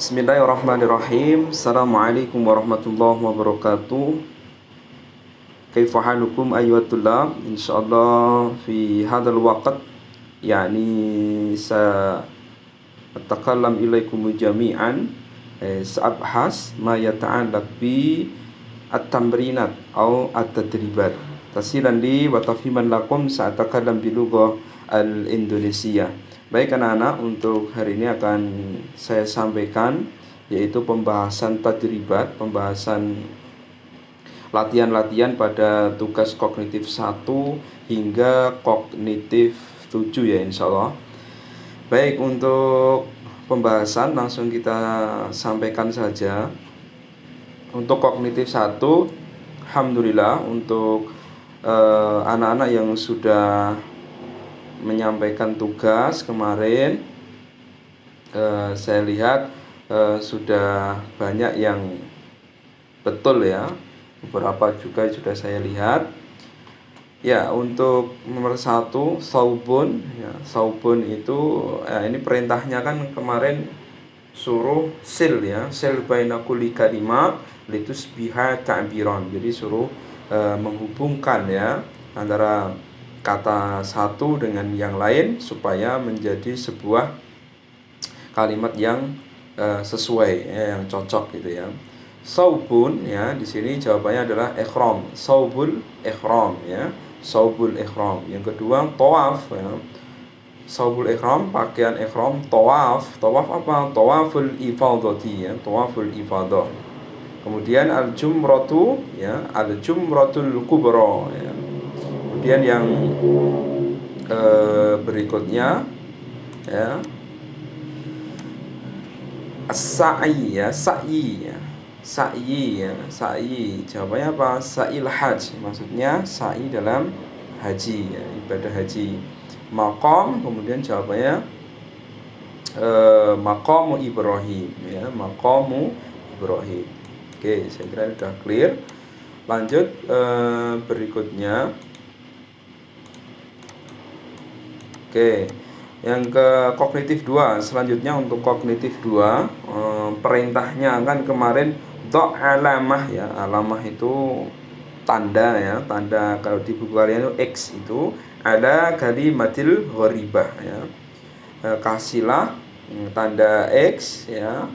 Bismillahirrahmanirrahim. Assalamualaikum warahmatullahi wabarakatuh. Kaifa halukum ayyuhat tullab? Insyaallah fi hadzal waqt سأتكلم إليكم جميعا سأبحث ما يتعلق بالتمرينات أو التدريبات تسهيلا لي وتفهيما لكم سأتكلم باللغة الإندونيسية. Baik anak-anak, untuk hari ini akan saya sampaikan yaitu pembahasan tadribat, pembahasan latihan-latihan pada tugas kognitif 1 hingga kognitif 7 ya insyaallah. Baik, untuk pembahasan langsung kita sampaikan saja. Untuk kognitif 1, alhamdulillah untuk anak-anak yang sudah menyampaikan tugas kemarin, saya lihat sudah banyak yang betul ya. Beberapa juga sudah saya lihat. Ya, untuk nomor 1 saubun ya, saubun itu ini perintahnya kan kemarin suruh sil ya, sil baina kulli kalimah litusbiha ta'biran. Jadi suruh menghubungkan ya antara kata satu dengan yang lain supaya menjadi sebuah kalimat yang sesuai ya, yang cocok gitu ya. Saubun ya, di sini jawabannya adalah ihram, saubul ihram ya, saubul ihram. Yang kedua tawaf ya, saubul ihram, pakaian ihram. Tawaf, tawaf apa? Tawaful ifadati ya, tawaful ifadah. Kemudian al-jumratu ya, al-jumratul kubra ya. Kemudian yang berikutnya ya, as-sa'i ya, sa'i ya, sa'i ya, sa'i. Jawabannya apa? Sa'il hajj, maksudnya sa'i dalam haji ya, ibadah haji. Maqam, kemudian jawabannya maqamu Ibrahim ya, maqamu Ibrahim. Oke, saya kira sudah clear. Lanjut berikutnya. Oke, yang ke kognitif 2. Selanjutnya untuk kognitif 2, perintahnya kan kemarin do alamah ya. Alamah itu tanda ya, tanda. Kalau di buku kalian itu X itu ada kalimatil gharibah ya. Kasihlah tanda X ya,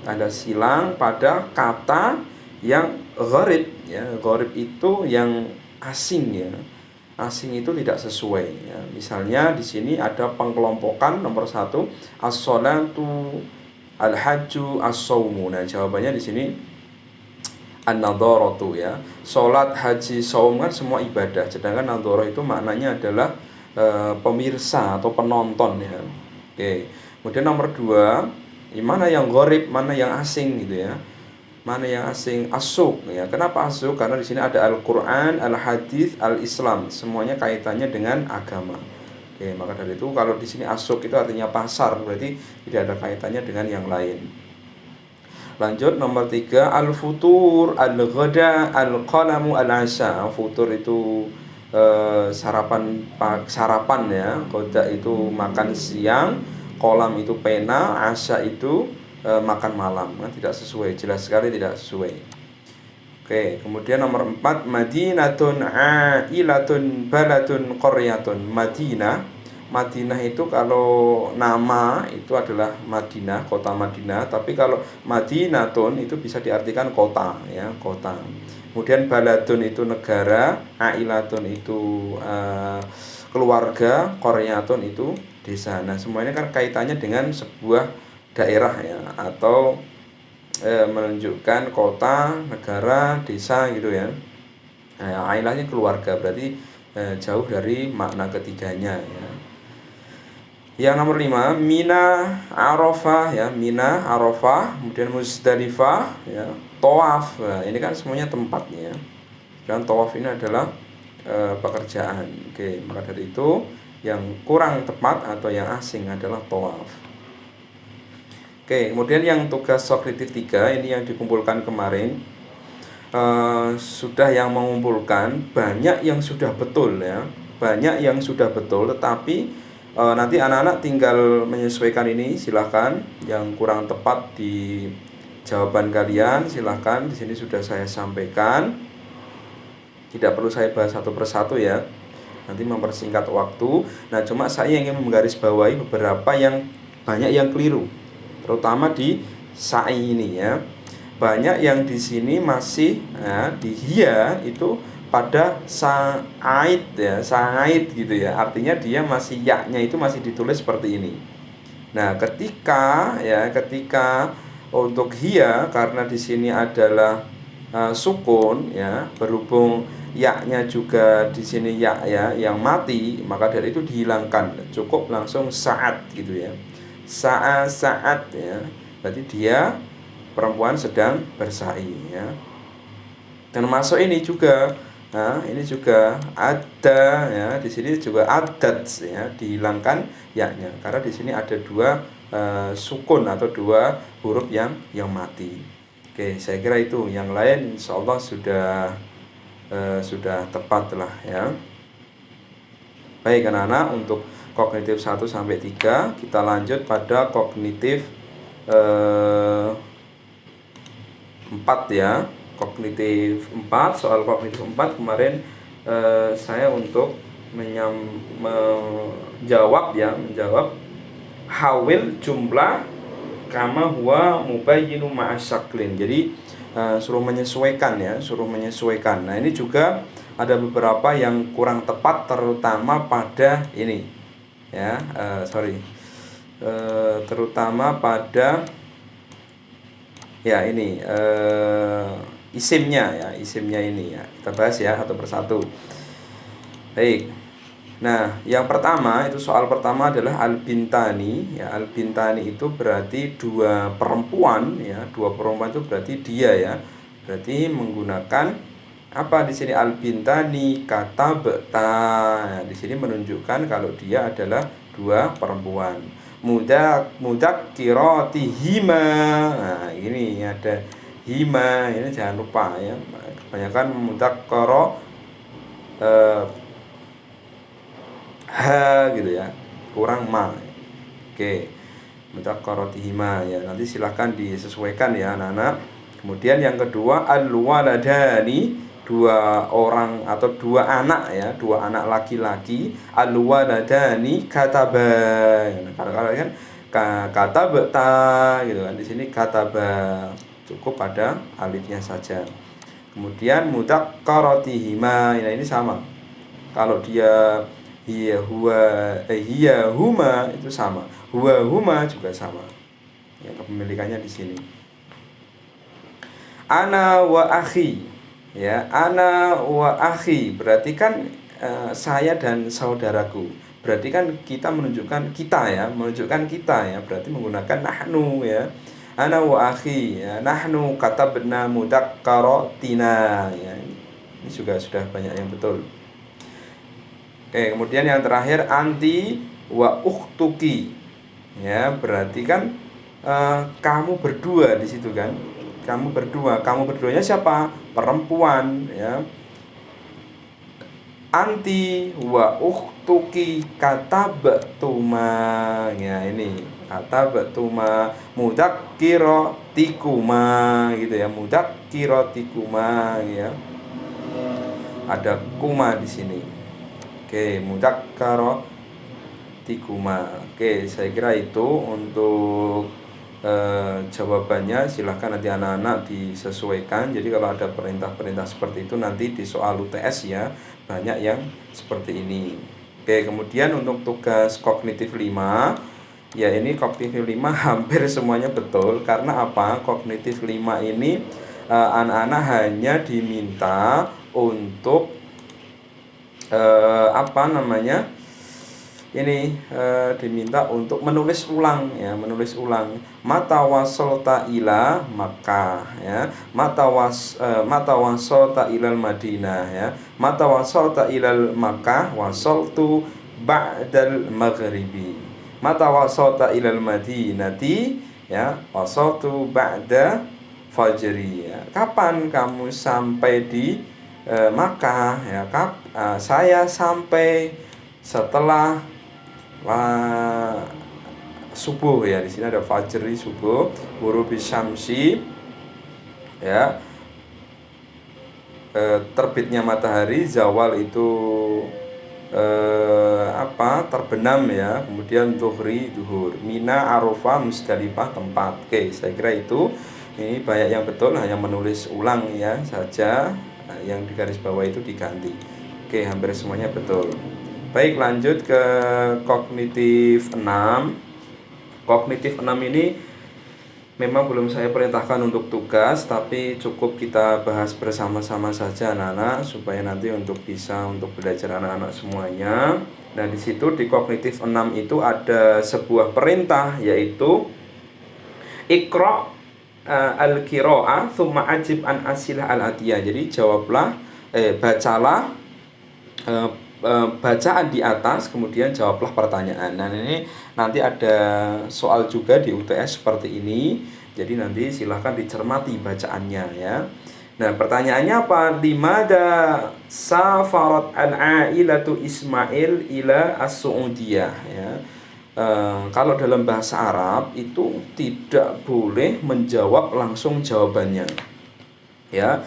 tanda silang pada kata yang gharib ya. Gharib itu yang asing ya. Asing itu tidak sesuai ya. Misalnya di sini ada pengkelompokan nomor 1 as-sholatu, al-hajju, as-shaumu. Nah, jawabannya di sini an-nadharatu ya. Salat, haji, shaum kan semua ibadah. Sedangkan nadharah itu maknanya adalah pemirsa atau penonton ya. Oke. Kemudian nomor 2, mana yang gharib, mana yang asing gitu ya. Mana yang asing? As-suq ya. Kenapa as-suq? Karena di sini ada Al-Qur'an, Al-Hadits, Al-Islam. Semuanya kaitannya dengan agama. Oke, maka dari itu kalau di sini as-suq itu artinya pasar, berarti tidak ada kaitannya dengan yang lain. Lanjut nomor 3, al-futur, al-ghada, al-qalamu, al-asha. Futur itu sarapan ya. Ghada itu makan siang, qalam itu pena, asya itu makan malam. Nah, tidak sesuai, jelas sekali tidak sesuai. Oke, kemudian nomor 4, madinatun ailatun baladun qaryatun. Madinah itu kalau nama itu adalah Madinah, kota Madinah, tapi kalau madinatun itu bisa diartikan kota ya, kota. Kemudian baladun itu negara, ailatun itu keluarga, qaryatun itu desa. Nah, semuanya kan kaitannya dengan sebuah daerah ya, atau menunjukkan kota, negara, desa gitu ya. Nah, ailahnya keluarga, berarti jauh dari makna ketiganya ya. Yang nomor 5, Mina, Arafah ya, Mina, Arafah, kemudian Muzdalifah ya, Tawaf. Nah, ini kan semuanya tempatnya. Dan tawaf ini adalah pekerjaan. Oke, maka dari itu yang kurang tepat atau yang asing adalah tawaf. Oke, kemudian yang tugas kognitif 3 ini yang dikumpulkan kemarin, sudah yang mengumpulkan banyak yang sudah betul ya, banyak yang sudah betul, tetapi Nanti anak-anak tinggal menyesuaikan ini, silahkan. Yang kurang tepat di jawaban kalian silahkan, di sini sudah saya sampaikan. Tidak perlu saya bahas satu persatu ya, nanti mempersingkat waktu. Nah, cuma saya ingin menggarisbawahi beberapa yang banyak yang keliru, terutama di sa'i ini ya. Banyak yang di sini masih ya, di hia itu pada sa'id ya, sa'id gitu ya. Artinya dia masih yaknya itu masih ditulis seperti ini. Nah, ketika untuk hia, karena di sini adalah sukun ya, berhubung yaknya juga di sini ya yang mati, maka dari itu dihilangkan. Cukup langsung saat gitu ya. Saat ya. Berarti dia perempuan sedang bersa'i ya. Dan masuk ini juga, nah ini juga ada ya, di sini juga adat ya, dihilangkan yaknya karena di sini ada dua sukun atau dua huruf yang mati. Oke, saya kira itu. Yang lain insya Allah sudah tepat lah ya. Baik anak-anak, untuk kognitif 1 sampai 3 kita lanjut pada kognitif 4 ya. Kognitif 4, soal kognitif 4 kemarin saya untuk menjawab hawil jumlah kama huwa mubayyinu ma'asyaklin. Jadi suruh menyesuaikan ya, Nah, ini juga ada beberapa yang kurang tepat, terutama pada ini ya, terutama pada ya ini isimnya ini ya. Kita bahas ya satu persatu. Baik. Nah, yang pertama itu soal pertama adalah al-bintani ya. Al-bintani itu berarti dua perempuan ya. Dua perempuan itu berarti dia ya. Berarti menggunakan apa di sini? Al-bintani kata beta. Nah, di sini menunjukkan kalau dia adalah dua perempuan. Mudak kirotihima. Nah, ini ada hima, ini jangan lupa ya. Kebanyakan mudak koro ha gitu ya, kurang ma. Oke, mudak korotihima ya. Nanti silahkan disesuaikan ya anak-anak. Kemudian yang kedua al-waladani, dua orang atau dua anak ya, dua anak laki-laki. Al-waladani kataba. Kalau kan kata beta gitu kan, di sini kataba, cukup pada alifnya saja. Kemudian mudak korotihima, nah ini sama. Kalau dia hiya huma itu sama, huwa huma juga sama. Ya, kepemilikannya di sini. Ana wa akhi ya, ana wa akhi berarti kan saya dan saudaraku. Berarti kan kita menunjukkan kita ya, berarti menggunakan nahnu ya. Ana wa akhi ya, nahnu katabna mudakkaratina ya. Ini juga sudah banyak yang betul. Oke, kemudian yang terakhir anti wa ukhtuki ya, berarti kan kamu berdua di situ kan. Kamu berduanya siapa? Perempuan ya. Anti wa ukhtuki katabtuma ya, ini katabtuma mudakkirotikuma gitu ya, mudakkirotikuma ya. Ada kuma di sini. Oke, mudakkirotikuma. Oke, saya kira itu untuk jawabannya. Silahkan nanti anak-anak disesuaikan. Jadi kalau ada perintah-perintah seperti itu nanti di soal UTS ya, banyak yang seperti ini. Oke, kemudian untuk tugas kognitif 5 ya, ini kognitif 5 hampir semuanya betul. Karena apa? Kognitif 5 ini anak-anak hanya diminta untuk diminta untuk menulis ulang ya, mata wasolta ila Makkah ya, mata wasolta ilal Madinah ya, mata wasolta ilal Makkah wasoltu ba'dal maghribi, mata wasolta ilal Madinati ya, wasoltu ba'da fajri ya. Kapan kamu sampai di Makkah ya? Saya sampai setelah la subuh ya, di sini ada fajri subuh, ghurubi syamsi ya, terbitnya matahari, zawal itu terbenam ya, kemudian zuhri duhur, mina arafah musdalifah tempat. Oke, saya kira itu. Ini banyak yang betul, hanya menulis ulang ya saja. Nah, yang di garis bawah itu diganti. Oke, hampir semuanya betul. Baik, lanjut ke kognitif 6. Kognitif 6 ini memang belum saya perintahkan untuk tugas, tapi cukup kita bahas bersama-sama saja anak-anak, supaya nanti untuk bisa untuk belajar anak-anak semuanya. Nah, di situ di kognitif 6 itu ada sebuah perintah, yaitu Iqra al-qira'ah thumma ajib an asilah al-atiyah. Jadi bacalah bacaan di atas, kemudian jawablah pertanyaan. Nah, ini nanti ada soal juga di UTS seperti ini. Jadi nanti silahkan dicermati bacaannya ya. Nah, pertanyaannya apa? Limada safarat al-ailatu Ismail ila as-Su'udiyah ya. Kalau dalam bahasa Arab itu tidak boleh menjawab langsung jawabannya. Ya,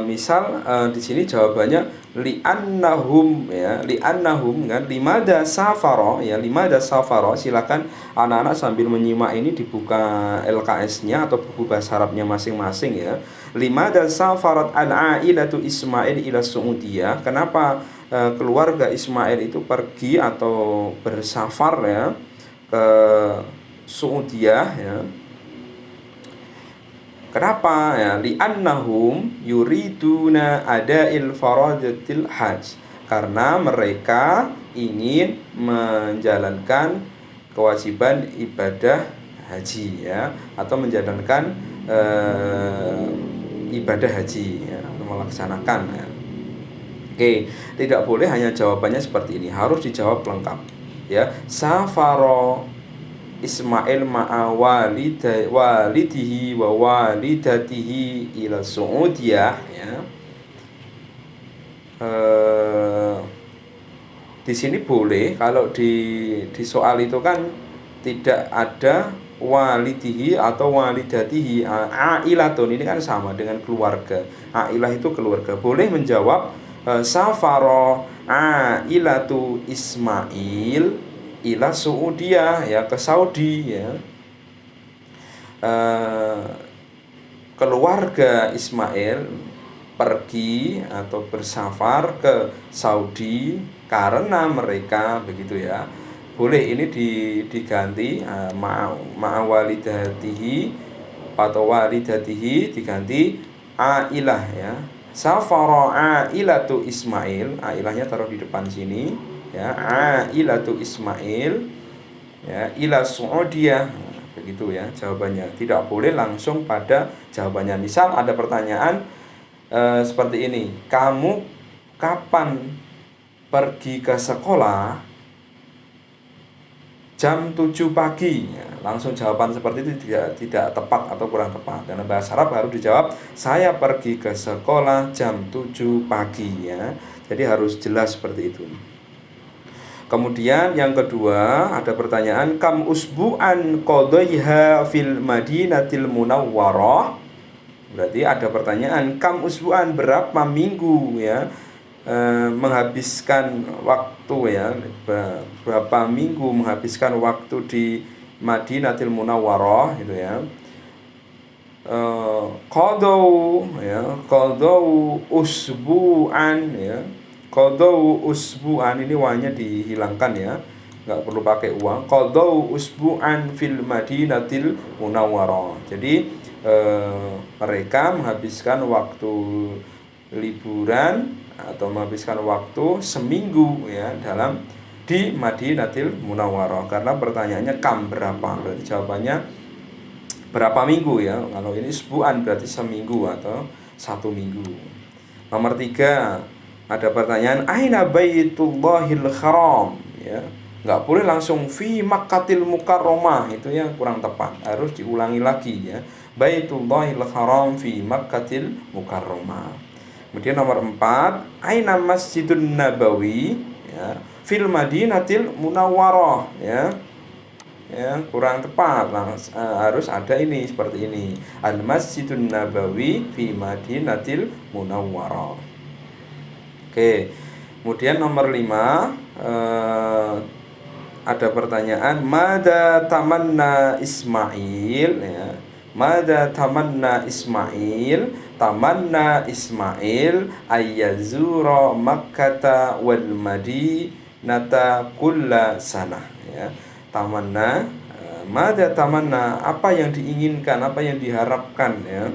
misal di sini jawabannya li'annahum ya, li'annahum kan, limada safaro ya, limada safaro. Silakan anak-anak sambil menyimak ini dibuka LKS-nya atau buku bahasa Arabnya masing-masing ya. Limada safarat al-ailatu Ismail ila Su'udiyah. Kenapa keluarga Ismail itu pergi atau bersafar ya ke Su'udiyah ya? Kenapa ya? Li'annahum yuriduna ada'il faradatil hajj. Karena mereka ingin menjalankan kewajiban ibadah haji ya, atau menjalankan ibadah haji ya, melaksanakan ya. Oke, tidak boleh hanya jawabannya seperti ini, harus dijawab lengkap ya. Safaro Ismail ma'a walidihi wa walidatihi ila Su'udiyah ya. Di sini boleh, kalau di soal itu kan tidak ada walidihi atau walidatihi. Ailatun ini kan sama dengan keluarga. Ailah itu keluarga. Boleh menjawab safaro ailatu Ismail ila Su'udiyah ya, ke Saudi ya. Keluarga Ismail pergi atau bersafar ke Saudi karena mereka begitu ya. Boleh ini diganti ma'awalidatihi atau walidatihi diganti ailah ya. Safara ailatu Ismail, ailahnya taruh di depan sini ya, ailatu Ismail ya ila Su'udiyah. Begitu ya jawabannya. Tidak boleh langsung pada jawabannya. Misal ada pertanyaan seperti ini, kamu kapan pergi ke sekolah? Jam 7 pagi ya, langsung jawaban seperti itu tidak tepat atau kurang tepat. Dalam bahasa Arab harus dijawab, saya pergi ke sekolah jam 7 pagi ya. Jadi harus jelas seperti itu. Kemudian yang kedua ada pertanyaan, kam usbu'an qadaiha fil Madinatil Munawwarah. Berarti ada pertanyaan, kam usbu'an, berapa minggu ya menghabiskan waktu ya, berapa minggu menghabiskan waktu di Madinatil Munawwarah gitu ya. Qadau ya, qadau usbu'an ya. Qadau usbu'an, ini wanya dihilangkan ya, nggak perlu pakai uang. Qadau usbu'an fil Madinatil Munawwarah. Jadi mereka menghabiskan waktu liburan atau menghabiskan waktu seminggu ya di Madinatil Munawwarah. Karena pertanyaannya kam, berapa, berarti jawabannya berapa minggu ya. Kalau ini sebulan berarti seminggu atau 1 minggu. Nomor 3 ada pertanyaan, aina baitullahil haram ya. Nggak boleh langsung fi Makkatil Mukarramah, itu yang kurang tepat, harus diulangi lagi ya. Baitullahil haram fi Makkatil Mukarramah. Kemudian nomor 4, aina Masjidun Nabawi ya. fil Madinatil Munawwarah, ya. Ya, kurang tepat. Harus ada ini seperti ini. Al Masjidun Nabawi fi Madinatil Munawwarah. Oke. Kemudian nomor 5, ada pertanyaan, mada tamanna Ismail, ya. Mada tamanna Ismail? Tamanna Ismail ayyazura Makkata wal Madinata kulla sana, ya. Tamanna, mada tamanna, apa yang diinginkan, apa yang diharapkan, ya.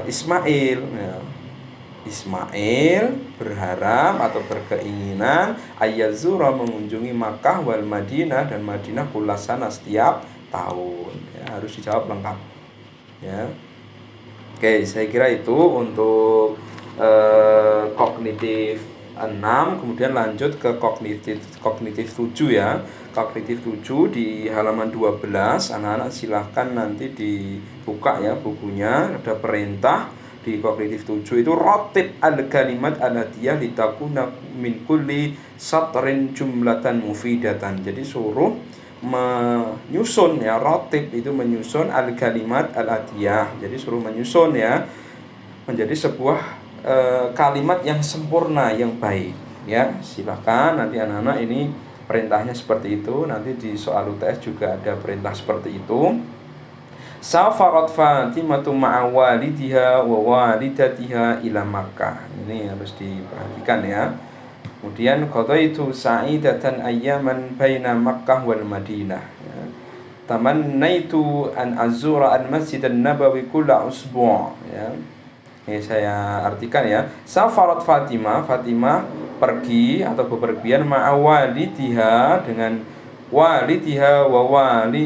Ismail, ya. Ismail berharap atau berkeinginan ayyazura, mengunjungi Makkah wal Madinah dan Madinah kulasana, setiap tahun, ya. Harus dijawab lengkap, ya. Oke, saya kira itu untuk kognitif 6. Kemudian lanjut ke kognitif 7, ya. Kognitif 7 di halaman 12. Anak-anak silahkan nanti dibuka, ya, bukunya. Ada perintah di kognitif 7 itu, rotib al-kalimat al-atiyah litakuna min kulli satrin jumlatan mufidatan. Jadi suruh menyusun, ya. Rotib itu menyusun al-kalimat al-atiyah. Jadi suruh menyusun, ya, menjadi sebuah kalimat yang sempurna, yang baik, ya. Silahkan nanti anak-anak, ini perintahnya seperti itu. Nanti di soal UTS juga ada perintah seperti itu. Safarat Fatimatu ma'a walidiha wa walidatiha ila Makkah. Ini harus diperhatikan, ya. Kemudian qadaitu sa'idatan ayyaman baina Makkah wal Madinah, ya. Tamannaitu an azura al Masjid an-Nabawi kulla usbu', ya. Ini saya artikan, ya. Safarat Fatimah, Fatimah pergi atau bepergian ma'a walidiha, dengan walidiha wa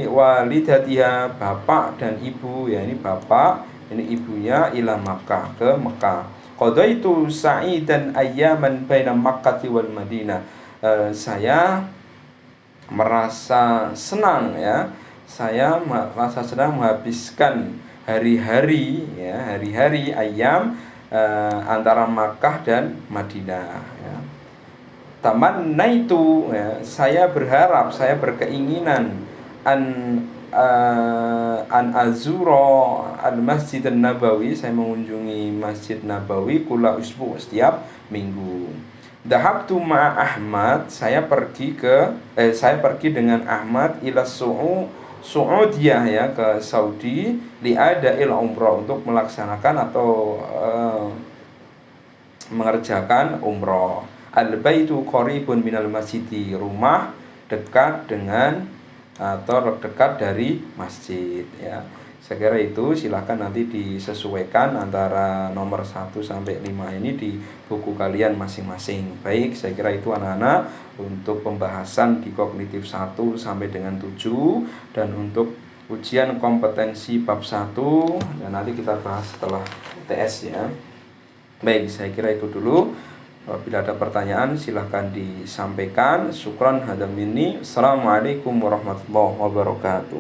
walidatiha, bapak dan ibu, ya. Ini bapak, ini ibunya, ila Makkah, ke Mekah. Qadaitu sa'idan ayyaman baina Makkah wal Madinah. Saya merasa senang, ya. Saya merasa senang menghabiskan hari-hari, ya, hari-hari ayam antara Makkah dan Madinah, ya. Tamannaitu, ya, saya berharap, saya berkeinginan an azura al Masjid an-Nabawi, saya mengunjungi Masjid Nabawi kula usbu, setiap minggu. Dahabtu ma Ahmad, saya pergi dengan Ahmad ila Saudiyah, ya, ke Saudi, li'ada'il umrah, untuk melaksanakan atau mengerjakan umrah. Al-baitu qaribun minal masjidi, rumah dekat dengan atau dekat dari masjid, ya. Saya kira itu, silahkan nanti disesuaikan antara nomor 1 sampai 5 ini di buku kalian masing-masing. Baik, saya kira itu anak-anak untuk pembahasan di kognitif 1 sampai dengan 7, dan untuk ujian kompetensi bab 1, dan nanti kita bahas setelah TS, ya. Baik, saya kira itu dulu. Bila ada pertanyaan silahkan disampaikan. Syukran hadam minni. Assalamualaikum warahmatullahi wabarakatuh.